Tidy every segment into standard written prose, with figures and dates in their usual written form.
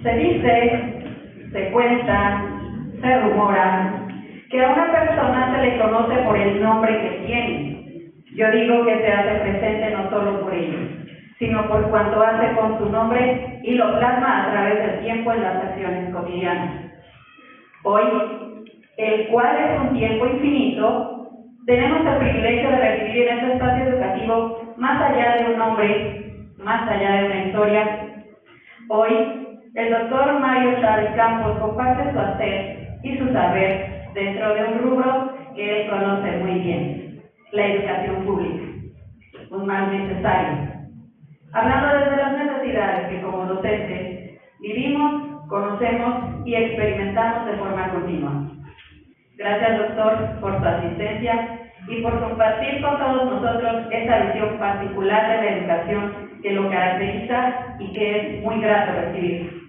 Se dice, se cuenta, se rumora que a una persona se le conoce por el nombre que tiene. Yo digo que se hace presente no solo por ello, sino por cuanto hace con su nombre y lo plasma a través del tiempo en las acciones cotidianas. Hoy, el cual es un tiempo infinito, tenemos el privilegio de recibir en este espacio educativo, más allá de un nombre, más allá de una historia. Hoy, el doctor Mario Chávez Campos comparte su hacer y su saber dentro de un rubro que él conoce muy bien, la educación pública, un mal necesario. Hablando desde las necesidades que como docentes vivimos, conocemos y experimentamos de forma continua. Gracias, doctor, por su asistencia y por compartir con todos nosotros esa visión particular de la educación que lo caracteriza y que es muy grato recibir.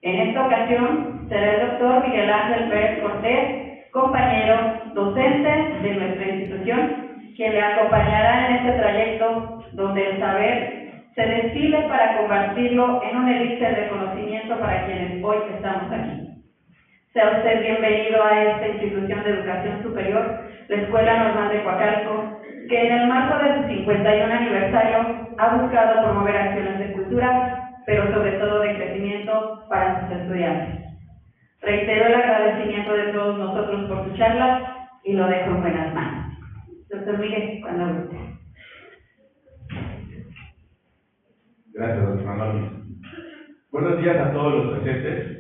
En esta ocasión será el doctor Miguel Ángel Pérez Cortés, compañero docente de nuestra institución, quien le acompañará en este trayecto donde el saber se destile para compartirlo en un elixir de conocimiento para quienes hoy estamos aquí. Sea usted bienvenido a esta institución de educación superior, la Escuela Normal de Coacalco, que en el marco de su 51 aniversario ha buscado promover acciones de cultura, pero sobre todo de crecimiento para sus estudiantes. Reitero el agradecimiento de todos nosotros por su charla y lo dejo en buenas manos. Doctor Miguel, cuando guste. Gracias, doctor Manuel. Buenos días a todos los presentes.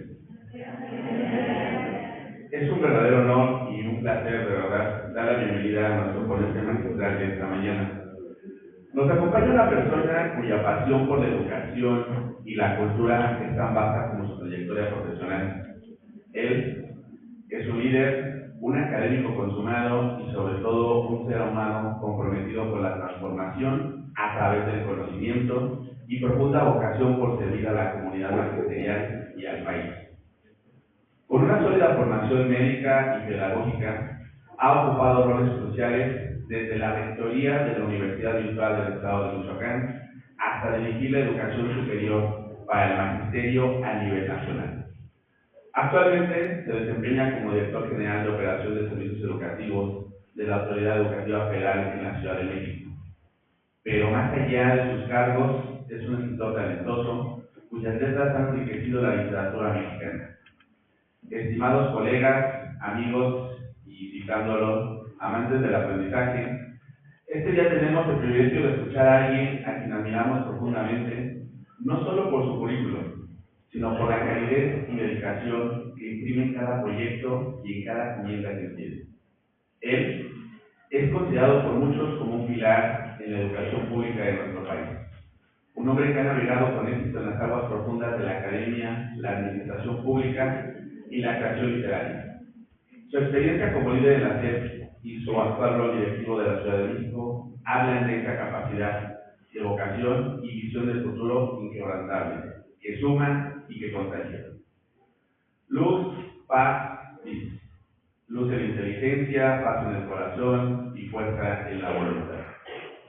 Es un verdadero honor y un placer, de verdad, dar la bienvenida a nuestro ponente magistral de esta mañana. Nos acompaña una persona cuya pasión por la educación y la cultura es tan vasta como su trayectoria profesional. Él es un líder, un académico consumado y sobre todo un ser humano comprometido con la transformación a través del conocimiento y profunda vocación por servir a la comunidad magisterial y al país. Con una sólida formación médica y pedagógica, ha ocupado roles cruciales desde la rectoría de la Universidad Virtual del Estado de Michoacán hasta dirigir la educación superior para el magisterio a nivel nacional. Actualmente se desempeña como director general de operación de servicios educativos de la Autoridad Educativa Federal en la Ciudad de México. Pero más allá de sus cargos, es un escritor talentoso cuyas letras han enriquecido la literatura mexicana. Estimados colegas, amigos y, citándolos, amantes del aprendizaje, este día tenemos el privilegio de escuchar a alguien a quien admiramos profundamente, no solo por su currículum, sino por la calidez y dedicación que imprime en cada proyecto y en cada enmienda que tiene. Él es considerado por muchos como un pilar en la educación pública de nuestro país. Un hombre que ha navegado con éxito en las aguas profundas de la academia, la administración pública y la creación literaria. Su experiencia como líder de la SEP y su actual rol directivo de la Ciudad de México hablan de esa capacidad de vocación y visión del futuro inquebrantable, que suma y que contagia. Luz, paz, paz. Luz en la inteligencia, paz en el corazón y fuerza en la voluntad.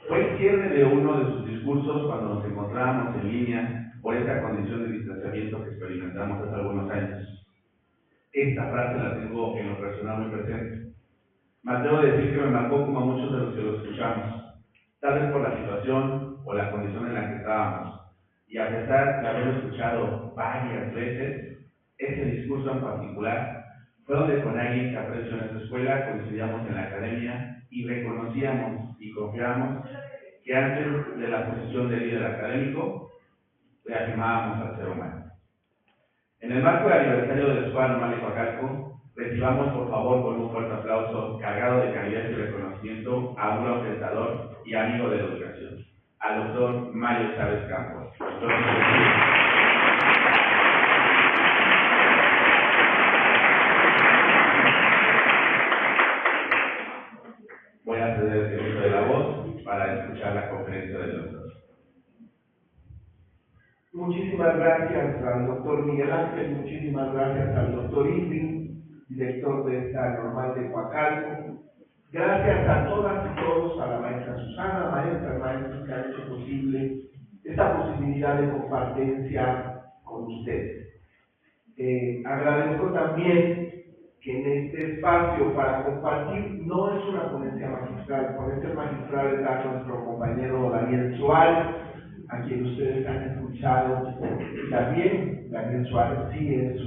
Fue el cierre de uno de sus discursos cuando nos encontrábamos en línea por esta condición de distanciamiento que experimentamos hace algunos años. Esta frase la tengo en lo personal muy presente. Me atrevo a decir que me marcó como a muchos de los que lo escuchamos, tal vez por la situación o la condición en la que estábamos. Y a pesar de haberlo escuchado varias veces, ese discurso en particular fue donde con alguien que aprecio en esta escuela coincidíamos en la academia y reconocíamos y confiábamos que antes de la posición de líder académico, reafirmábamos al ser humano. En el marco del aniversario de la Escuela Normal de Coacalco, recibamos por favor con un fuerte aplauso cargado de calidad y reconocimiento a un gran pensador y amigo de la educación, al doctor Mario Chávez Campos. Voy a ceder el uso de la voz para escuchar la conferencia del doctor. Muchísimas gracias al doctor Miguel Ángel, muchísimas gracias al doctor Irving, director de esta Normal de Coacalco. Gracias a todas y todos, a la maestra Susana, maestros que han hecho posible esta posibilidad de compartencia con con ustedes. Agradezco también que en este espacio para compartir, no es una ponencia magistral, ponencia magistral está nuestro compañero Daniel Suárez, a quien ustedes han escuchado. También Daniel Suárez sí es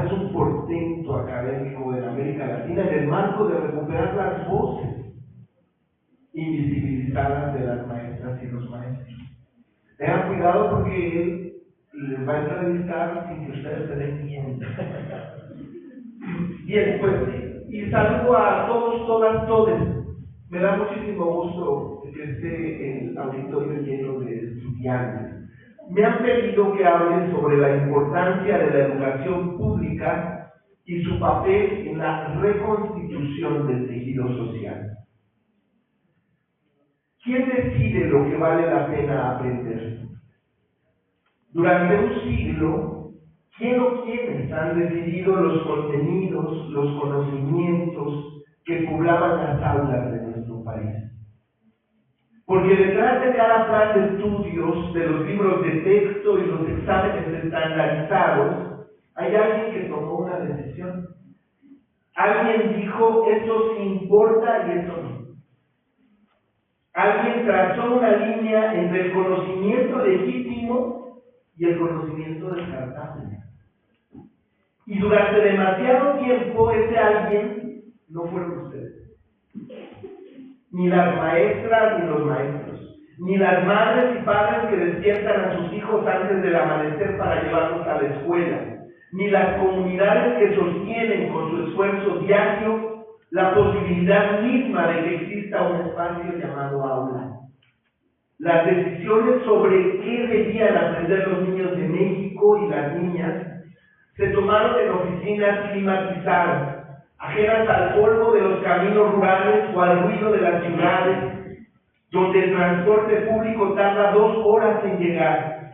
es un portento académico en América Latina en el marco de recuperar las voces invisibilizadas de las maestras y los maestros. Tengan cuidado porque él les va a entrevistar sin que ustedes se den cuenta. Bien, pues, y saludo a todos, todas, todes. Me da muchísimo gusto que esté el auditorio lleno de estudiantes. Me han pedido que hable sobre la importancia de la educación pública y su papel en la reconstitución del tejido social. ¿Quién decide lo que vale la pena aprender? Durante un siglo, ¿quién o quiénes han decidido los contenidos, los conocimientos que poblaban las aulas de nuestro país? Porque detrás de cada plan de estudios, de los libros de texto y los exámenes estandarizados, hay alguien que tomó una decisión. Alguien dijo, esto sí importa y esto no. Alguien trazó una línea entre el conocimiento legítimo y el conocimiento descartable. Y durante demasiado tiempo ese alguien no fueron ustedes. Ni las maestras ni los maestros, ni las madres y padres que despiertan a sus hijos antes del amanecer para llevarlos a la escuela, ni las comunidades que sostienen con su esfuerzo diario la posibilidad misma de que exista un espacio llamado aula. Las decisiones sobre qué debían aprender los niños de México y las niñas se tomaron en oficinas climatizadas, ajenas al polvo de los caminos rurales o al ruido de las ciudades, donde el transporte público tarda 2 horas en llegar.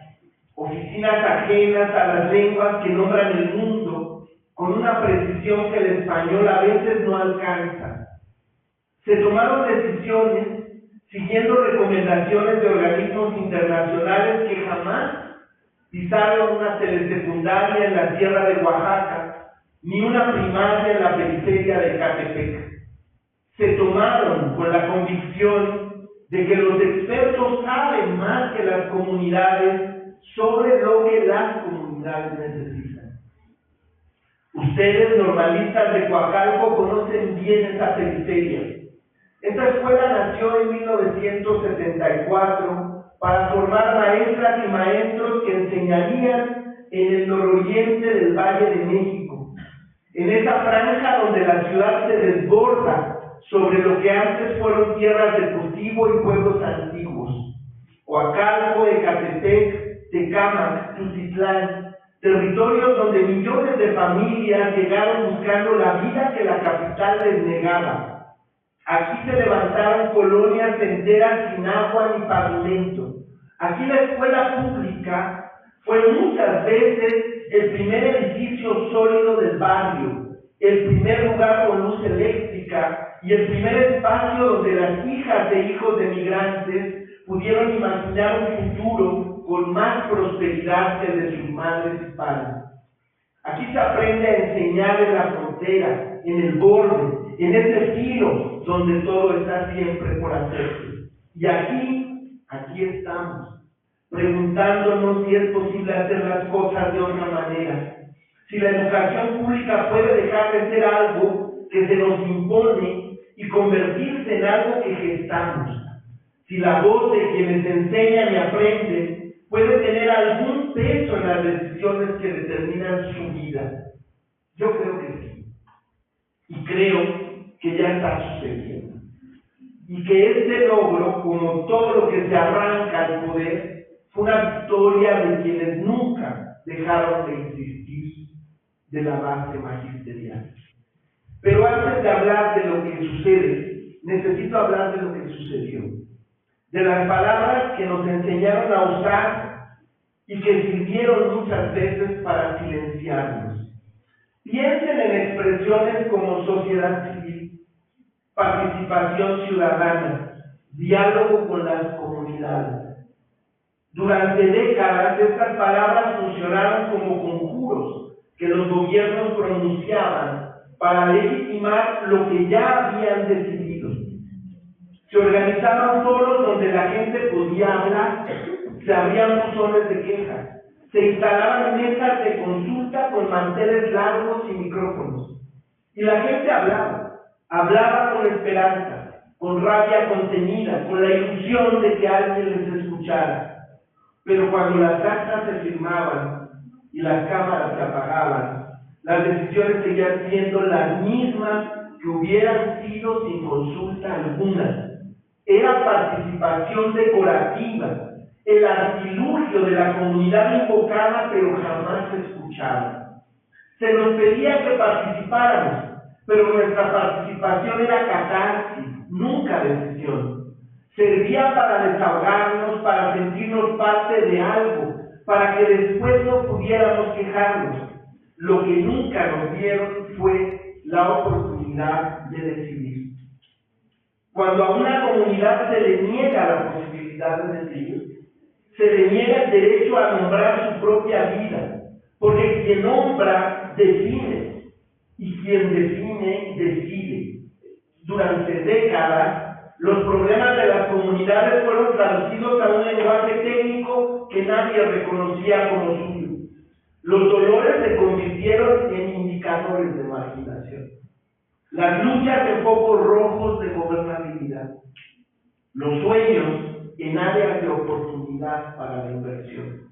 Oficinas ajenas a las lenguas que nombran el mundo, con una precisión que el español a veces no alcanza. Se tomaron decisiones siguiendo recomendaciones de organismos internacionales que jamás pisaron una telesecundaria en la sierra de Oaxaca, ni una primaria en la periferia de Ecatepec. Se tomaron con la convicción de que los expertos saben más que las comunidades sobre lo que las comunidades necesitan. Ustedes, normalistas de Coacalco, conocen bien esa periferia. Esta escuela nació en 1974 para formar maestras y maestros que enseñarían en el nororiente del Valle de México, en esa franja donde la ciudad se desborda sobre lo que antes fueron tierras de cultivo y pueblos antiguos. Coacalco, Ecatepec, Tecámac, Tultitlán, territorios donde millones de familias llegaron buscando la vida que la capital les negaba. Aquí se levantaron colonias enteras sin agua ni pavimento. Aquí la escuela pública fue muchas veces el primer edificio sólido del barrio, el primer lugar con luz eléctrica y el primer espacio donde las hijas e hijos de migrantes pudieron imaginar un futuro con más prosperidad que el de sus madres y padres. Aquí se aprende a enseñar en la frontera, en el borde, en ese filo donde todo está siempre por hacerse. Y aquí estamos, preguntándonos si es posible hacer las cosas de otra manera. Si la educación pública puede dejar de ser algo que se nos impone y convertirse en algo que gestamos. Si la voz de quienes enseñan y aprenden puede tener algún peso en las decisiones que determinan su vida. Yo creo que sí. Y creo que ya está sucediendo. Y que este logro, como todo lo que se arranca al poder, fue una victoria de quienes nunca dejaron de insistir de la base magisterial. Pero antes de hablar de lo que sucede, necesito hablar de lo que sucedió. De las palabras que nos enseñaron a usar y que sirvieron muchas veces para silenciarnos. Piensen en expresiones como sociedad civil, participación ciudadana, diálogo con las comunidades. Durante décadas estas palabras funcionaron como conjuros que los gobiernos pronunciaban para legitimar lo que ya habían decidido. Se organizaban foros donde la gente podía hablar, se abrían buzones de quejas, se instalaban mesas de consulta con manteles largos y micrófonos. Y la gente hablaba con esperanza, con rabia contenida, con la ilusión de que alguien les escuchara. Pero cuando las actas se firmaban y las cámaras se apagaban, las decisiones seguían siendo las mismas que hubieran sido sin consulta alguna. Era participación decorativa, el artilugio de la comunidad invocada pero jamás escuchada. Se nos pedía que participáramos, pero nuestra participación era catarsis, nunca decisión. Servía para desahogarnos, para sentirnos parte de algo, para que después no pudiéramos quejarnos. Lo que nunca nos dieron fue la oportunidad de decidir. Cuando a una comunidad se le niega la posibilidad de decidir, se le niega el derecho a nombrar su propia vida, porque quien nombra define, y quien define decide. Durante décadas, los problemas de las comunidades fueron traducidos a un lenguaje técnico que nadie reconocía como suyo. Los dolores se convirtieron en indicadores de marginación. Las luchas en focos rojos de gobernabilidad. Los sueños en áreas de oportunidad para la inversión.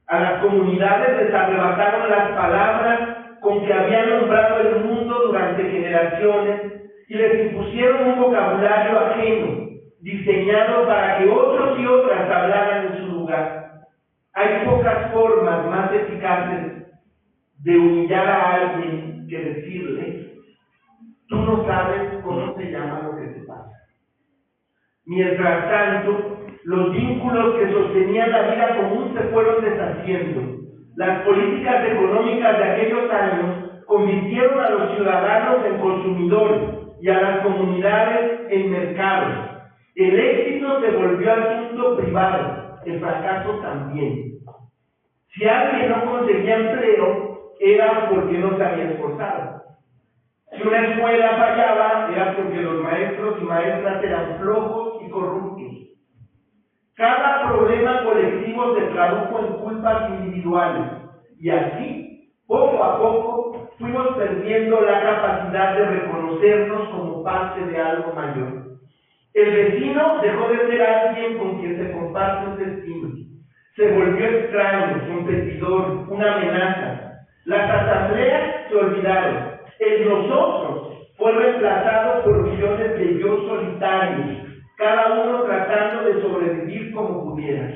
A las comunidades les arrebataron las palabras con que habían nombrado el mundo durante generaciones y les impusieron un vocabulario ajeno, diseñado para que otros y otras hablaran en su lugar. Hay pocas formas más eficaces de humillar a alguien que decirle: tú no sabes cómo se llama lo que te pasa. Mientras tanto, los vínculos que sostenían la vida común se fueron deshaciendo. Las políticas económicas de aquellos años convirtieron a los ciudadanos en consumidores y a las comunidades en mercados. El éxito se volvió asunto privado, el fracaso también. Si alguien no conseguía empleo, era porque no se había esforzado. Si una escuela fallaba, era porque los maestros y maestras eran flojos y corruptos. Cada problema colectivo se tradujo en culpas individuales, y así, poco a poco, fuimos perdiendo la capacidad de reconocernos como parte de algo mayor. El vecino dejó de ser alguien con quien se comparte un destino. Se volvió extraño, competidor, una amenaza. Las asambleas se olvidaron. El nosotros fue reemplazado por millones de yo solitarios, cada uno tratando de sobrevivir como pudiera.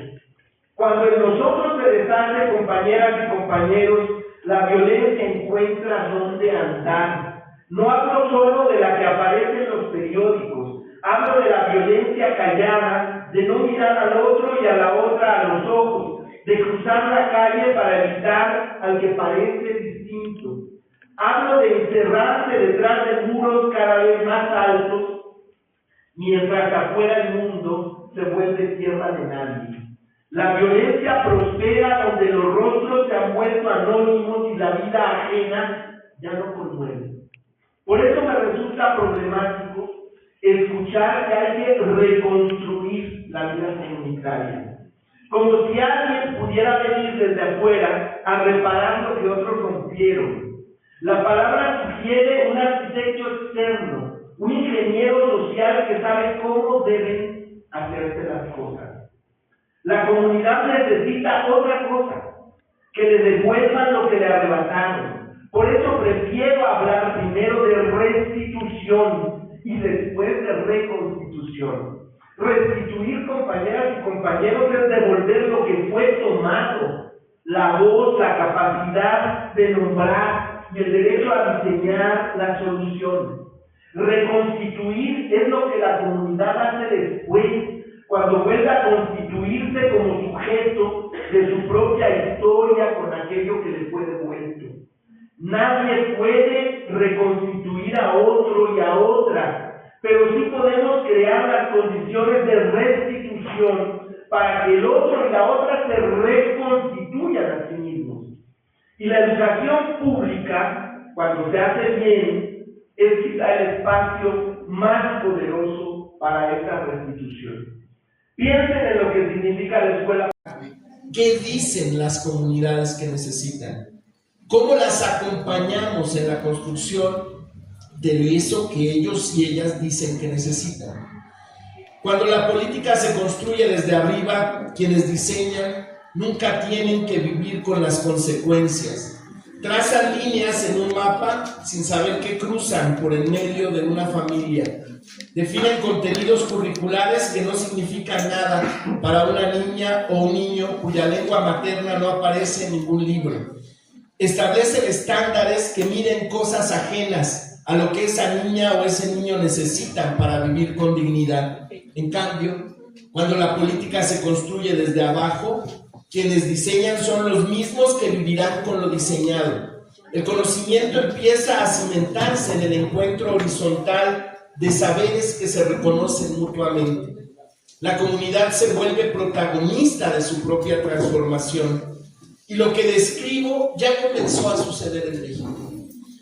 Cuando en nosotros se deshace, compañeras y compañeros, la violencia encuentra dónde andar. No hablo solo de la que aparece en los periódicos, hablo de la violencia callada, de no mirar al otro y a la otra a los ojos, de cruzar la calle para evitar al que parece distinto. Hablo de encerrarse detrás de muros cada vez más altos, mientras afuera el mundo se vuelve tierra de nadie. La violencia prospera donde los rostros se han vuelto anónimos y la vida ajena ya no conmueve. Por eso me resulta problemático escuchar que hay que reconstruir la vida comunitaria, como si alguien pudiera venir desde afuera a reparar lo que otros rompieron. La palabra sugiere un arquitecto externo, un ingeniero social que sabe cómo deben hacerse las cosas. La comunidad necesita otra cosa, que le devuelvan lo que le arrebataron. Por eso prefiero hablar primero de restitución y después de reconstitución. Restituir, compañeras y compañeros, es devolver lo que fue tomado: la voz, la capacidad de nombrar y el derecho a diseñar la solución. Reconstituir es lo que la comunidad hace después, cuando vuelve a constituirse como sujeto de su propia historia con aquello que le fue devuelto. Nadie puede reconstituir a otro y a otra, pero sí podemos crear las condiciones de restitución para que el otro y la otra se reconstituyan a sí mismos. Y la educación pública, cuando se hace bien, es quizá el espacio más poderoso para esta restitución. Piensen en lo que significa la escuela. ¿Qué dicen las comunidades que necesitan? ¿Cómo las acompañamos en la construcción de eso que ellos y ellas dicen que necesitan? Cuando la política se construye desde arriba, quienes diseñan nunca tienen que vivir con las consecuencias. Trazan líneas en un mapa sin saber qué cruzan por el medio de una familia. Definen contenidos curriculares que no significan nada para una niña o un niño cuya lengua materna no aparece en ningún libro. Establecen estándares que miden cosas ajenas a lo que esa niña o ese niño necesitan para vivir con dignidad. En cambio, cuando la política se construye desde abajo, quienes diseñan son los mismos que vivirán con lo diseñado. El conocimiento empieza a cimentarse en el encuentro horizontal de saberes que se reconocen mutuamente. La comunidad se vuelve protagonista de su propia transformación. Y lo que describo ya comenzó a suceder en México.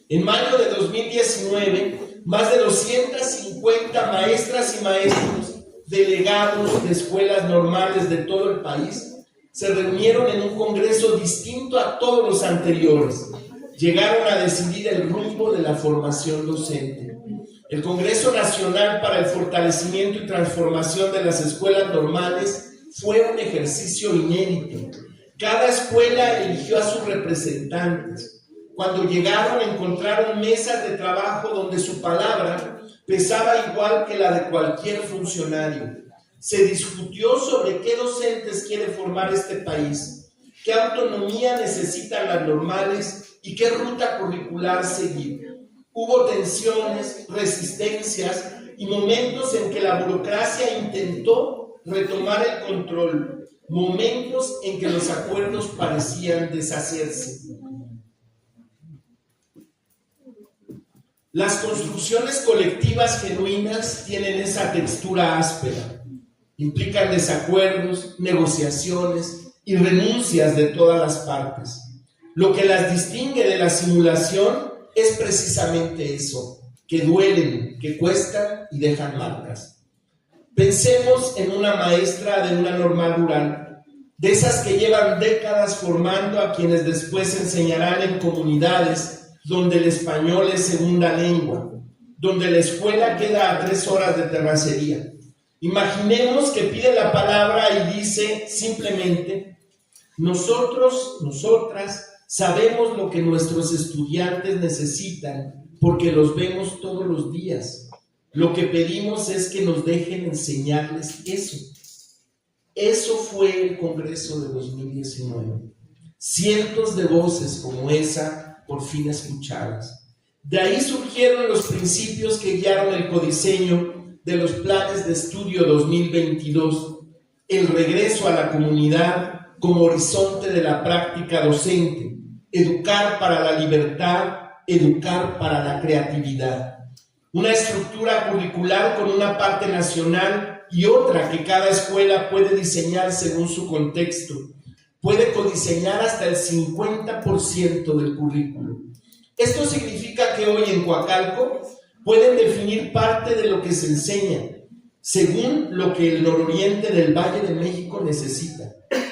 En mayo de 2019, más de 250 maestras y maestros, delegados de escuelas normales de todo el país, se reunieron en un congreso distinto a todos los anteriores. Llegaron a decidir el rumbo de la formación docente. El Congreso Nacional para el Fortalecimiento y Transformación de las Escuelas Normales fue un ejercicio inédito. Cada escuela eligió a sus representantes. Cuando llegaron, encontraron mesas de trabajo donde su palabra pesaba igual que la de cualquier funcionario. Se discutió sobre qué docentes quiere formar este país, qué autonomía necesitan las normales y qué ruta curricular seguir. Hubo tensiones, resistencias y momentos en que la burocracia intentó retomar el control, momentos en que los acuerdos parecían deshacerse. Las construcciones colectivas genuinas tienen esa textura áspera. Implican desacuerdos, negociaciones y renuncias de todas las partes. Lo que las distingue de la simulación es precisamente eso, que duelen, que cuestan y dejan marcas. Pensemos en una maestra de una normal rural, de esas que llevan décadas formando a quienes después enseñarán en comunidades donde el español es segunda lengua, donde la escuela queda a 3 horas de terracería. Imaginemos que pide la palabra y dice simplemente: nosotros, nosotras, sabemos lo que nuestros estudiantes necesitan porque los vemos todos los días. Lo que pedimos es que nos dejen enseñarles eso. Eso fue el Congreso de 2019. Cientos de voces como esa por fin escuchadas. De ahí surgieron los principios que guiaron el codiseño de los planes de estudio 2022, el regreso a la comunidad como horizonte de la práctica docente, educar para la libertad, educar para la creatividad. Una estructura curricular con una parte nacional y otra que cada escuela puede diseñar según su contexto. Puede codiseñar hasta el 50% del currículo. Esto significa que hoy en Coacalco pueden definir parte de lo que se enseña, según lo que el nororiente del Valle de México necesita.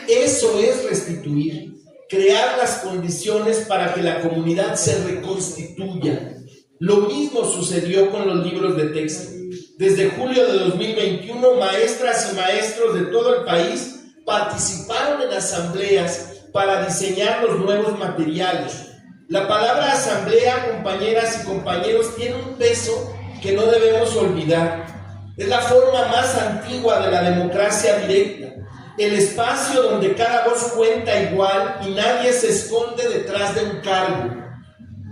Eso es restituir, crear las condiciones para que la comunidad se reconstituya. Lo mismo sucedió con los libros de texto. Desde julio de 2021, maestras y maestros de todo el país participaron en asambleas para diseñar los nuevos materiales. La palabra asamblea, compañeras y compañeros, tiene un peso que no debemos olvidar. Es la forma más antigua de la democracia directa, el espacio donde cada voz cuenta igual y nadie se esconde detrás de un cargo.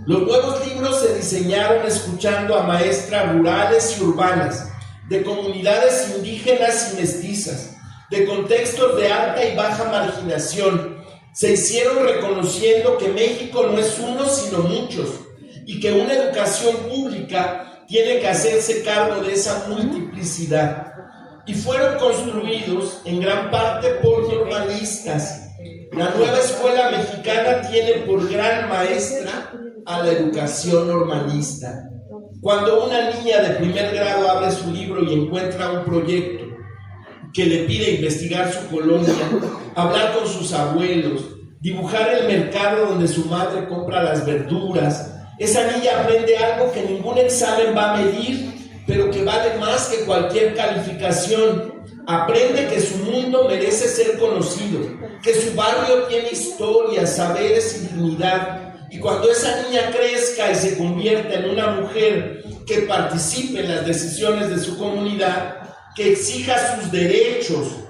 Los nuevos libros se diseñaron escuchando a maestras rurales y urbanas, de comunidades indígenas y mestizas, de contextos de alta y baja marginación. Se hicieron reconociendo que México no es uno sino muchos y que una educación pública tiene que hacerse cargo de esa multiplicidad. y fueron construidos en gran parte por normalistas. La nueva escuela mexicana tiene por gran maestra a la educación normalista. Cuando una niña de primer grado abre su libro y encuentra un proyecto que le pide investigar su colonia, hablar con sus abuelos, dibujar el mercado donde su madre compra las verduras, esa niña aprende algo que ningún examen va a medir, pero que vale más que cualquier calificación. Aprende que su mundo merece ser conocido, que su barrio tiene historia, saberes y dignidad. Y cuando esa niña crezca y se convierta en una mujer que participe en las decisiones de su comunidad, que exija sus derechos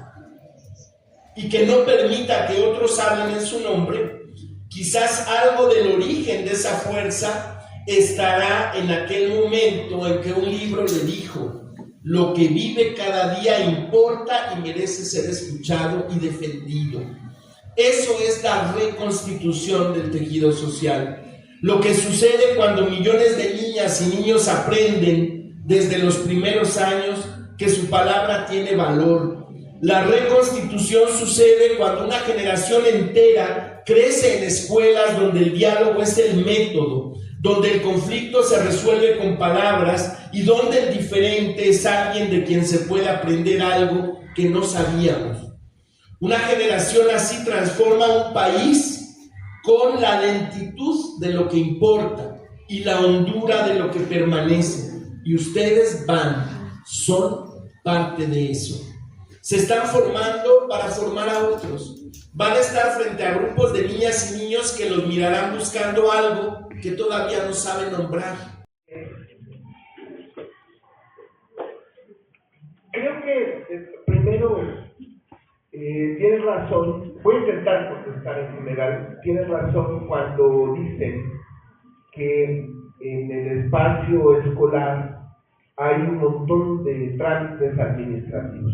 y que no permita que otros hablen en su nombre, quizás algo del origen de esa fuerza estará en aquel momento en que un libro le dijo: lo que vive cada día importa y merece ser escuchado y defendido. Eso es la reconstitución del tejido social. Lo que sucede cuando millones de niñas y niños aprenden desde los primeros años que su palabra tiene valor. La reconstitución sucede cuando una generación entera crece en escuelas donde el diálogo es el método, donde el conflicto se resuelve con palabras y donde el diferente es alguien de quien se puede aprender algo que no sabíamos. Una generación así transforma un país con la lentitud de lo que importa y la hondura de lo que permanece. Y ustedes son parte de eso. Se están formando para formar a otros. Van a estar frente a grupos de niñas y niños que los mirarán buscando algo que todavía no saben nombrar. Creo que primero tienes razón, voy a intentar contestar en general, tienes razón cuando dicen que en el espacio escolar hay un montón de trámites administrativos.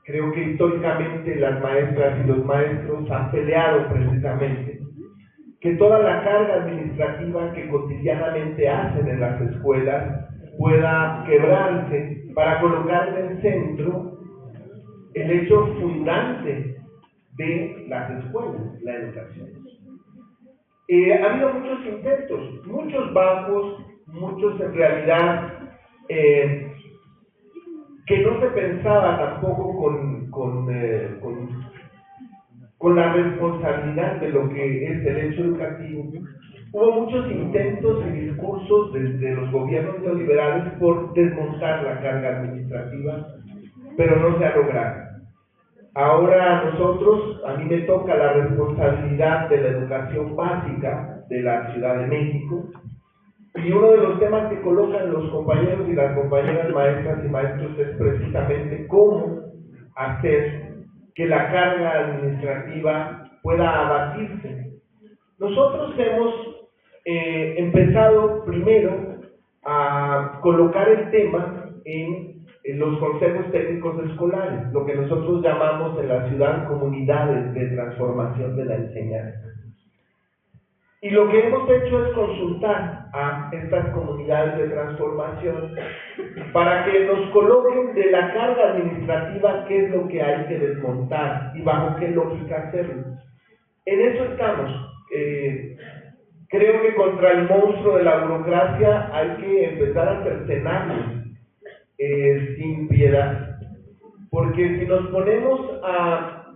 Creo que históricamente las maestras y los maestros han peleado precisamente que toda la carga administrativa que cotidianamente hacen en las escuelas pueda quebrarse para colocar en el centro el hecho fundante de las escuelas, la educación. Ha habido muchos intentos, muchos bajos, muchos en realidad que no se pensaba tampoco con la responsabilidad de lo que es el hecho educativo. Hubo muchos intentos y discursos desde los gobiernos neoliberales por desmontar la carga administrativa, pero no se ha logrado. Ahora a mí me toca la responsabilidad de la educación básica de la Ciudad de México, y uno de los temas que colocan los compañeros y las compañeras maestras y maestros es precisamente cómo hacer que la carga administrativa pueda abatirse. Nosotros hemos empezado primero a colocar el tema en los consejos técnicos escolares, lo que nosotros llamamos en la ciudad comunidades de transformación de la enseñanza. Y lo que hemos hecho es consultar a estas comunidades de transformación para que nos coloquen de la carga administrativa qué es lo que hay que desmontar y bajo qué lógica hacerlo. En eso estamos. Creo que contra el monstruo de la burocracia hay que empezar a cercenarnos sin piedad, porque si nos ponemos a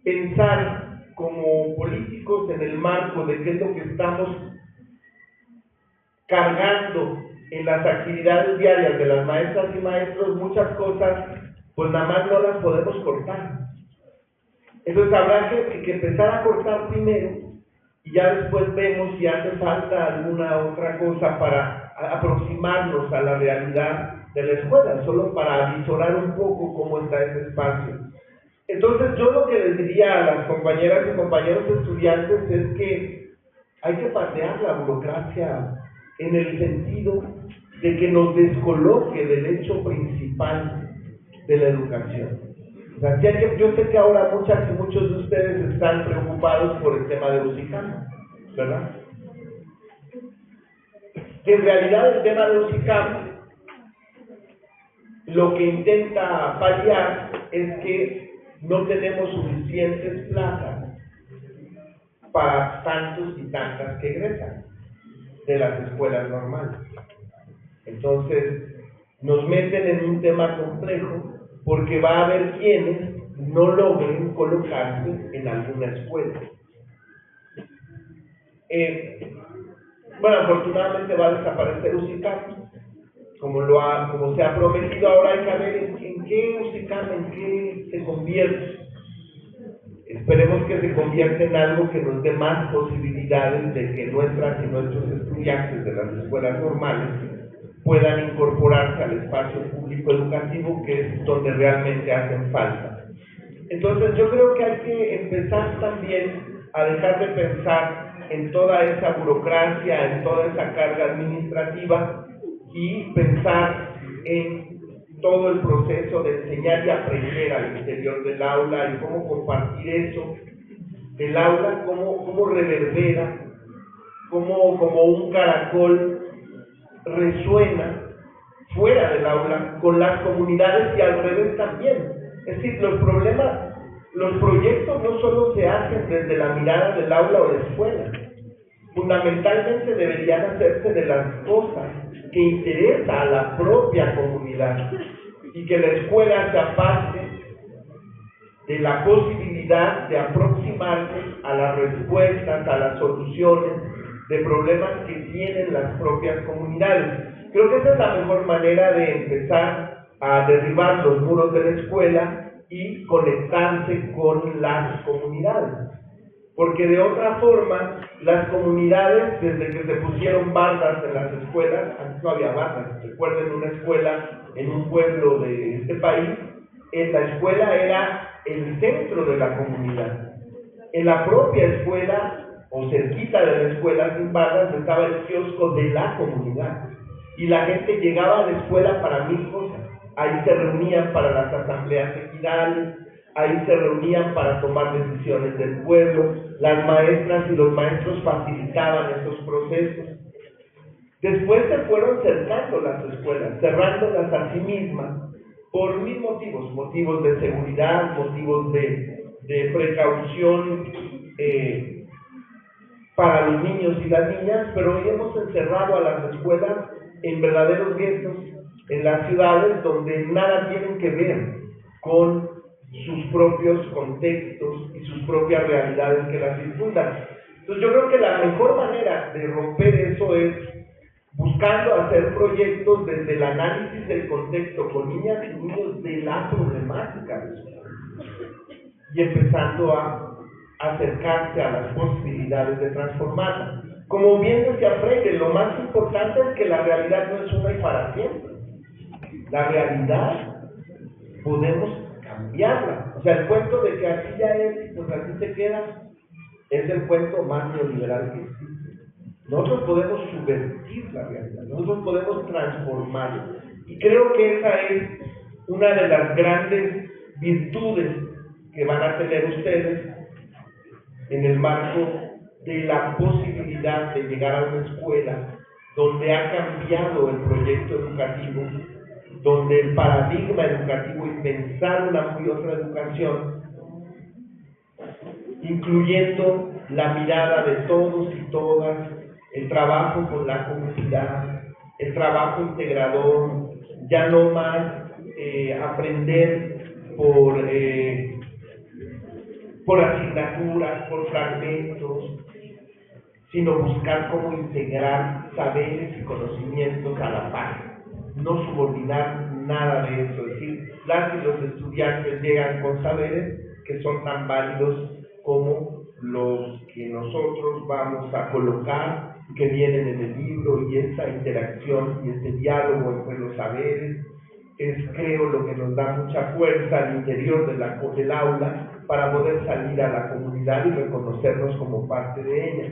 pensar como políticos en el marco de qué es lo que estamos cargando en las actividades diarias de las maestras y maestros, muchas cosas pues nada más no las podemos cortar. Entonces habrá que empezar a cortar primero y ya después vemos si hace falta alguna otra cosa para aproximarnos a la realidad de la escuela, solo para visorar un poco cómo está ese espacio. Entonces yo lo que les diría a las compañeras y compañeros estudiantes es que hay que patear la burocracia en el sentido de que nos descoloque del hecho principal de la educación. O sea, yo sé que ahora muchas y muchos de ustedes están preocupados por el tema de UCICAM, ¿verdad? Que en realidad el tema de UCICAM lo que intenta paliar es que no tenemos suficientes plazas para tantos y tantas que egresan de las escuelas normales. Entonces, nos meten en un tema complejo porque va a haber quienes no logren colocarse en alguna escuela. Bueno, afortunadamente va a desaparecer UCICAM, como se ha prometido. Ahora hay que ver en qué UCICAM, en qué se convierte. Esperemos que se convierta en algo que nos dé más posibilidades de que nuestras y nuestros estudiantes de las escuelas normales puedan incorporarse al espacio público educativo, que es donde realmente hacen falta. Entonces yo creo que hay que empezar también a dejar de pensar en toda esa burocracia, en toda esa carga administrativa, y pensar en todo el proceso de enseñar y aprender al interior del aula y cómo compartir eso del aula, cómo reverbera, cómo como un caracol resuena fuera del aula con las comunidades y al revés también. Es decir, los proyectos no solo se hacen desde la mirada del aula o la escuela, fundamentalmente deberían hacerse de las cosas que interesan a la propia comunidad, y que la escuela sea parte de la posibilidad de aproximarse a las respuestas, a las soluciones de problemas que tienen las propias comunidades. Creo que esa es la mejor manera de empezar a derribar los muros de la escuela y conectarse con las comunidades. Porque de otra forma, las comunidades, desde que se pusieron bardas en las escuelas, antes no había bardas. Recuerden una escuela en un pueblo de este país, la escuela era el centro de la comunidad. En la propia escuela, o cerquita de la escuela sin bardas, estaba el kiosco de la comunidad. Y la gente llegaba a la escuela para 1000 cosas. Ahí se reunían para las asambleas ejidales, ahí se reunían para tomar decisiones del pueblo, las maestras y los maestros facilitaban esos procesos. Después se fueron cercando las escuelas, cerrándolas a sí mismas, por 1000 motivos de seguridad, motivos de precaución para los niños y las niñas, pero hoy hemos encerrado a las escuelas en verdaderos guetos, en las ciudades donde nada tienen que ver con sus propios contextos y sus propias realidades que las circundan. Entonces yo creo que la mejor manera de romper eso es buscando hacer proyectos desde el análisis del contexto con niñas y niños de la problemática de su vida, y empezando a acercarse a las posibilidades de transformarla. Como bien decía Freire, lo más importante es que la realidad no es una y para siempre. La realidad podemos cambiarla. O sea, el cuento de que así ya es y pues así se queda es el cuento más neoliberal que existe. Nosotros podemos subvertir la realidad, nosotros podemos transformarla. Y creo que esa es una de las grandes virtudes que van a tener ustedes en el marco de la posibilidad de llegar a una escuela donde ha cambiado el proyecto educativo, donde el paradigma educativo y pensar una muy otra educación, incluyendo la mirada de todos y todas, el trabajo con la comunidad, el trabajo integrador, ya no más aprender por asignaturas, por fragmentos, sino buscar cómo integrar saberes y conocimientos a la par, no subordinar nada de eso. Es decir, las y los estudiantes llegan con saberes que son tan válidos como los que nosotros vamos a colocar, que vienen en el libro, y esta interacción y este diálogo entre los saberes es, creo, lo que nos da mucha fuerza al interior del aula para poder salir a la comunidad y reconocernos como parte de ella.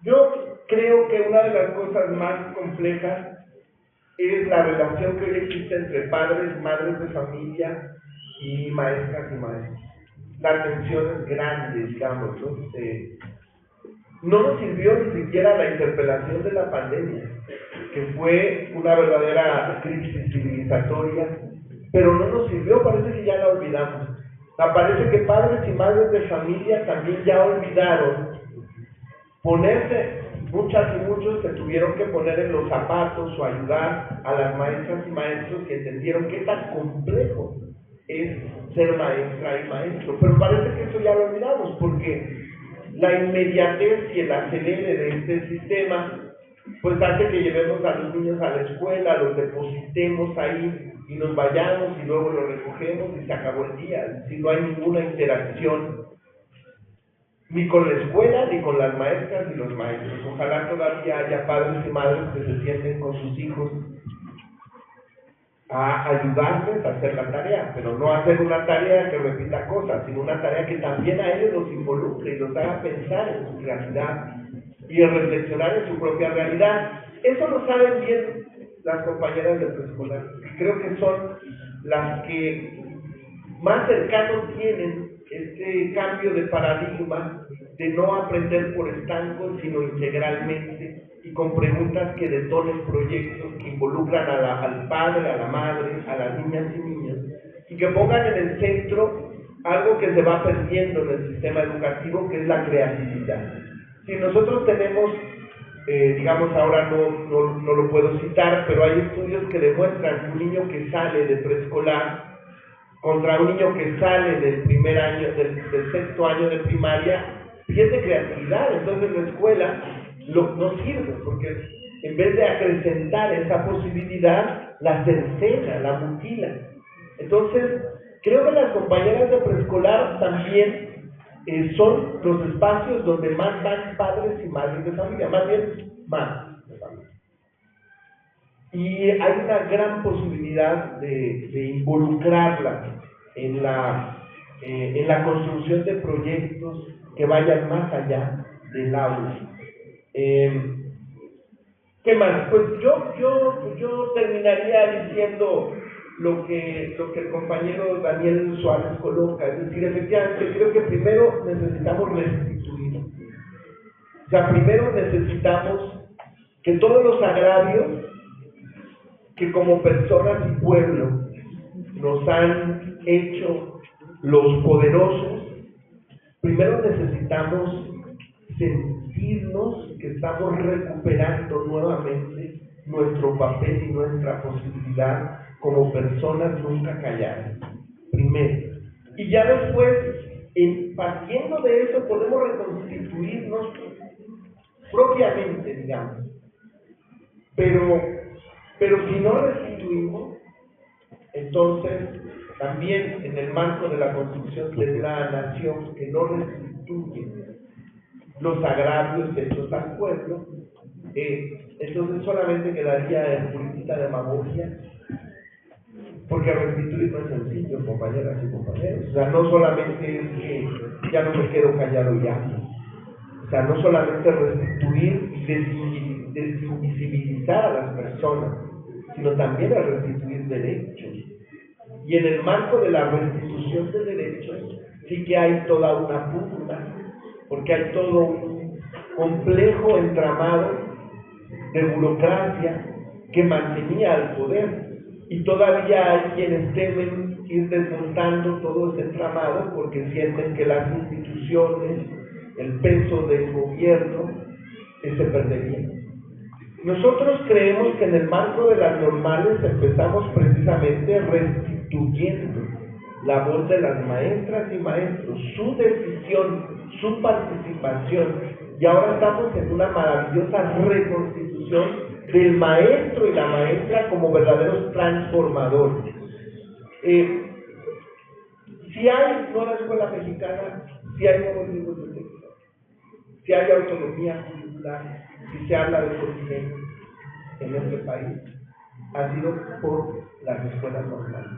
Yo creo que una de las cosas más complejas es la relación que hoy existe entre padres, madres de familia y maestras y maestros. La tensión es grande, digamos, ¿no? No nos sirvió ni siquiera la interpelación de la pandemia, que fue una verdadera crisis civilizatoria, pero no nos sirvió, parece que ya la olvidamos. Parece que padres y madres de familia también ya olvidaron ponerse, muchas y muchos se tuvieron que poner en los zapatos o ayudar a las maestras y maestros que entendieron qué tan complejo es ser maestra y maestro, pero parece que eso ya lo olvidamos, porque la inmediatez y el acelere de este sistema pues hace que llevemos a los niños a la escuela, los depositemos ahí y nos vayamos y luego los recogemos y se acabó el día. Si no hay ninguna interacción ni con la escuela ni con las maestras y los maestros. Ojalá todavía haya padres y madres que se sienten con sus hijos a ayudarles a hacer la tarea, pero no hacer una tarea que repita cosas, sino una tarea que también a ellos los involucre y los haga pensar en su realidad y en reflexionar en su propia realidad. Eso lo saben bien las compañeras de preescolar. Creo que son las que más cercanos tienen este cambio de paradigma de no aprender por estancos, sino integralmente y con preguntas que detonen proyectos que involucran al padre, a la madre, a las niñas y niños, y que pongan en el centro algo que se va perdiendo en el sistema educativo, que es la creatividad. Si nosotros tenemos, digamos, ahora no lo puedo citar, pero hay estudios que demuestran que un niño que sale de preescolar contra un niño que sale del primer año, del sexto año de primaria, pierde creatividad. Entonces la escuela no sirve, porque en vez de acrecentar esa posibilidad, la cercena, la mutila. Entonces, creo que las compañeras de preescolar también son los espacios donde más van padres y madres de familia, más bien más de familia. Y hay una gran posibilidad de involucrarla en la construcción de proyectos que vayan más allá del aula. ¿Qué más? Pues yo terminaría diciendo lo que el compañero Daniel Suárez coloca, es decir, efectivamente creo que primero necesitamos restituir. O sea, primero necesitamos que todos los agravios que como personas y pueblo nos han hecho los poderosos, primero necesitamos sentirnos que estamos recuperando nuevamente nuestro papel y nuestra posibilidad como personas nunca calladas, primero. Y ya después, partiendo de eso, podemos reconstituirnos propiamente, digamos. Pero si no restituimos, entonces también en el marco de la construcción de la nación que no restituye los agravios hechos al pueblo, entonces solamente quedaría en purita demagogia, porque restituir no es sencillo, compañeras y compañeros. O sea, no solamente es que ya no me quedo callado ya, o sea, no solamente restituir y desinvisibilizar a las personas, sino también a restituir derechos. Y en el marco de la restitución de derechos sí que hay toda una pugna, porque hay todo un complejo entramado de burocracia que mantenía al poder, y todavía hay quienes temen ir desmontando todo ese entramado porque sienten que las instituciones, el peso del gobierno, se perdería. Nosotros creemos que en el marco de las normales empezamos precisamente restituyendo la voz de las maestras y maestros, su decisión, su participación, y ahora estamos en una maravillosa reconstitución del maestro y la maestra como verdaderos transformadores. Si hay nueva escuela mexicana, si hay nuevos libros de texto, si hay autonomía curricular, si se habla de continente en este país, ha sido por las escuelas normales.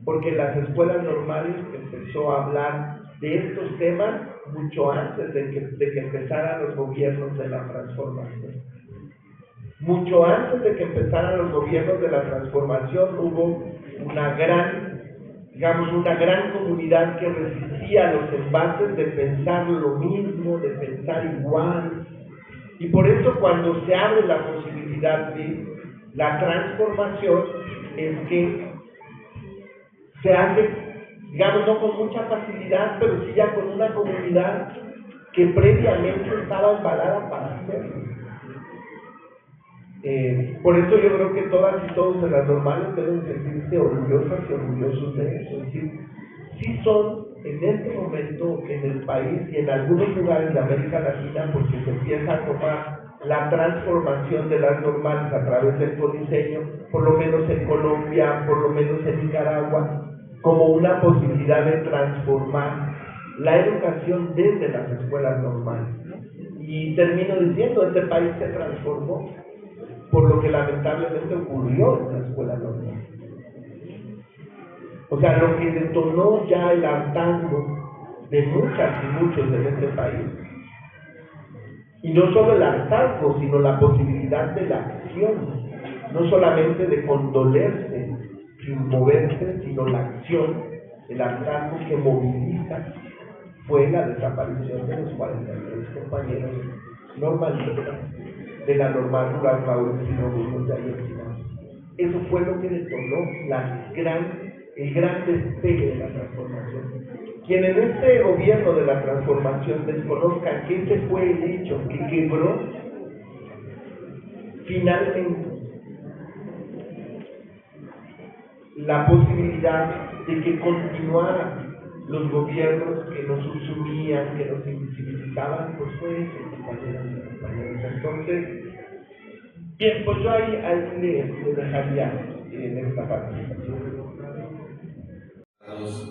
Porque las escuelas normales empezó a hablar de estos temas mucho antes de que empezaran los gobiernos de la transformación. Mucho antes de que empezaran los gobiernos de la transformación hubo una gran comunidad que resistía los embates de pensar lo mismo, de pensar igual, Y por eso cuando se abre la posibilidad de la transformación, es que se hace, digamos, no con mucha facilidad, pero sí ya con una comunidad que previamente estaba embalada para hacerlo. Por eso yo creo que todas y todos en las normales deben sentirse orgullosas y orgullosos de eso. Es decir, sí son en este momento en el país y en algunos lugares de América Latina, porque se empieza a tomar la transformación de las normales a través del codiseño, por lo menos en Colombia, por lo menos en Nicaragua, como una posibilidad de transformar la educación desde las escuelas normales. Y termino diciendo, este país se transformó por lo que lamentablemente ocurrió en la escuela normal. O sea, lo que detonó ya el hartazgo de muchas y muchos en este país. Y no solo el hartazgo, sino la posibilidad de la acción. No solamente de condolerse sin moverse, sino la acción, el hartazgo que moviliza, fue la desaparición de los 43 compañeros normalistas de la normal rural Mauricio Burgos de Ayotzinapa. Eso fue lo que detonó el gran despegue de la transformación. Quien en este gobierno de la transformación desconozca que ese fue el hecho que quebró finalmente la posibilidad de que continuaran los gobiernos que nos subsumían, que nos invisibilizaban, pues fue eso, compañeros y compañeras. Entonces, bien, pues yo ahí le dejaría en esta participación.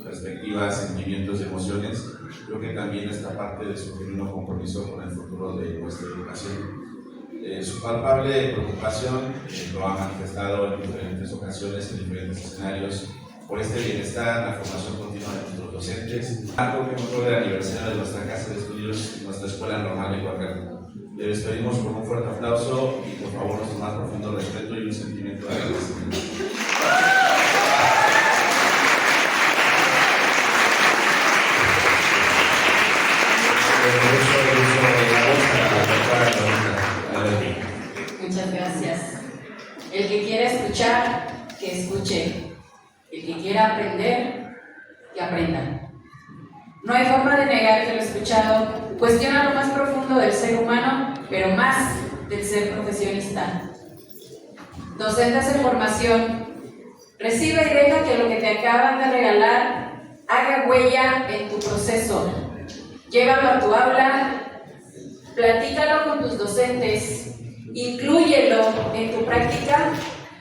Perspectivas, sentimientos y emociones. Creo que también esta parte de su genuino compromiso con el futuro de nuestra educación. Su palpable preocupación lo ha manifestado en diferentes ocasiones, en diferentes escenarios, por este bienestar, la formación continua de nuestros docentes. Algo que mostró el aniversario de nuestra casa de estudios, nuestra escuela normal de Coacalco. Le despedimos con un fuerte aplauso y por favor nuestro más profundo respeto y un sentimiento de agradecimiento. Muchas gracias. El que quiera escuchar, que escuche. El que quiera aprender, que aprenda. No hay forma de negar que lo escuchado cuestiona lo más profundo del ser humano, pero más del ser profesionista. Docentes en formación, recibe y deja que lo que te acaban de regalar haga huella en tu proceso. Llévalo a tu aula, platícalo con tus docentes, inclúyelo en tu práctica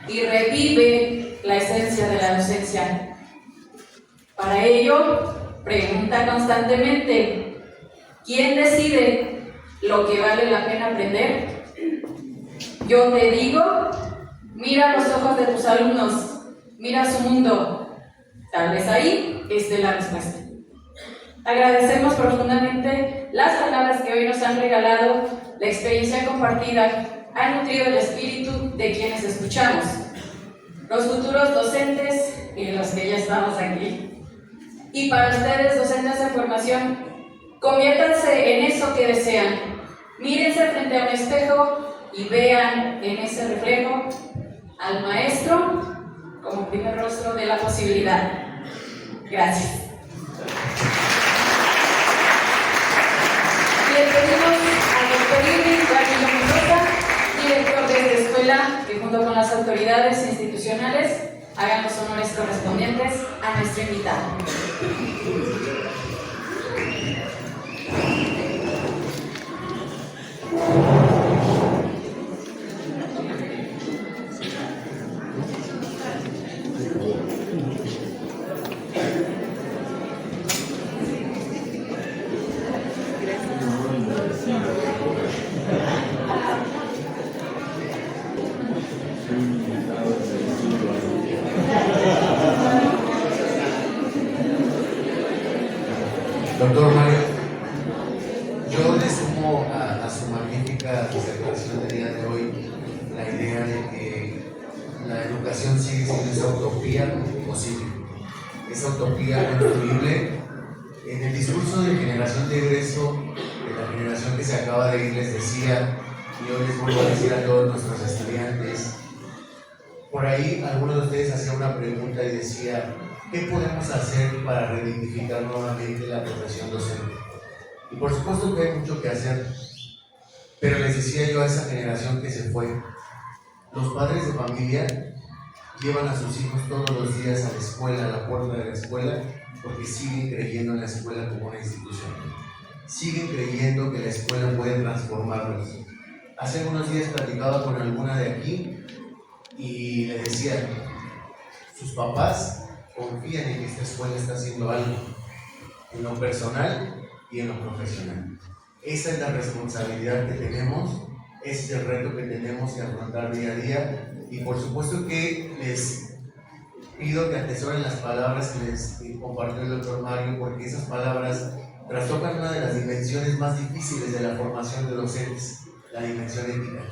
y revive la esencia de la docencia. Para ello, pregunta constantemente: ¿quién decide lo que vale la pena aprender? Yo te digo, mira los ojos de tus alumnos, mira su mundo. Tal vez ahí esté la respuesta. Agradecemos profundamente las palabras que hoy nos han regalado. La experiencia compartida ha nutrido el espíritu de quienes escuchamos. Los futuros docentes y los que ya estamos aquí. Y para ustedes, docentes en formación, conviértanse en eso que desean. Mírense frente a un espejo y vean en ese reflejo al maestro como primer rostro de la posibilidad. Gracias. Le pedimos al doctor Irving Guajillo Mendoza, director de esta escuela, que junto con las autoridades institucionales hagan los honores correspondientes a nuestro invitado. Doctor Mario, yo le sumo a su magnífica disertación del día de hoy la idea de que la educación sigue siendo esa utopía posible, esa utopía construible. En el discurso de generación de egreso, de la generación que se acaba de ir, les decía y hoy les vuelvo a decir a todos nuestros estudiantes. Por ahí alguno de ustedes hacía una pregunta y decía, ¿qué podemos hacer para redignificar nuevamente la profesión docente? Y por supuesto que hay mucho que hacer, pero les decía yo a esa generación que se fue, los padres de familia llevan a sus hijos todos los días a la escuela, a la puerta de la escuela, porque siguen creyendo en la escuela como una institución. Siguen creyendo que la escuela puede transformarlos. Hace unos días platicaba con alguna de aquí y le decía, sus papás confían en que esta escuela está haciendo algo, en lo personal y en lo profesional. Esa es la responsabilidad que tenemos, ese es el reto que tenemos que afrontar día a día, y por supuesto que les pido que atesoren las palabras que les compartió el doctor Mario, porque esas palabras trastocan una de las dimensiones más difíciles de la formación de docentes, la dimensión ética.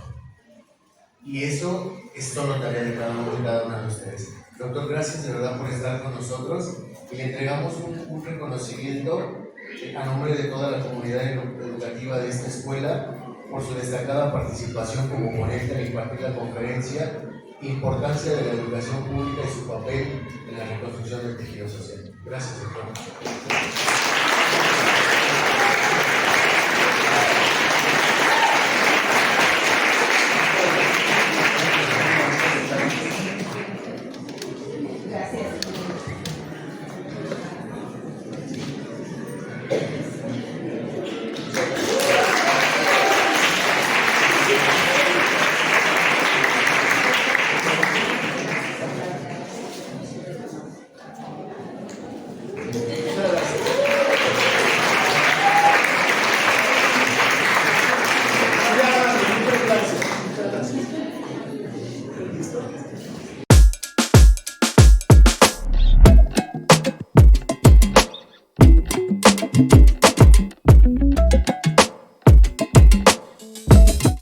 Y eso es solo tarea de cada uno y cada una de ustedes. Doctor, gracias de verdad por estar con nosotros y le entregamos un reconocimiento a nombre de toda la comunidad educativa de esta escuela por su destacada participación como ponente al impartir la conferencia, importancia de la educación pública y su papel en la reconstrucción del tejido social. Gracias, doctor.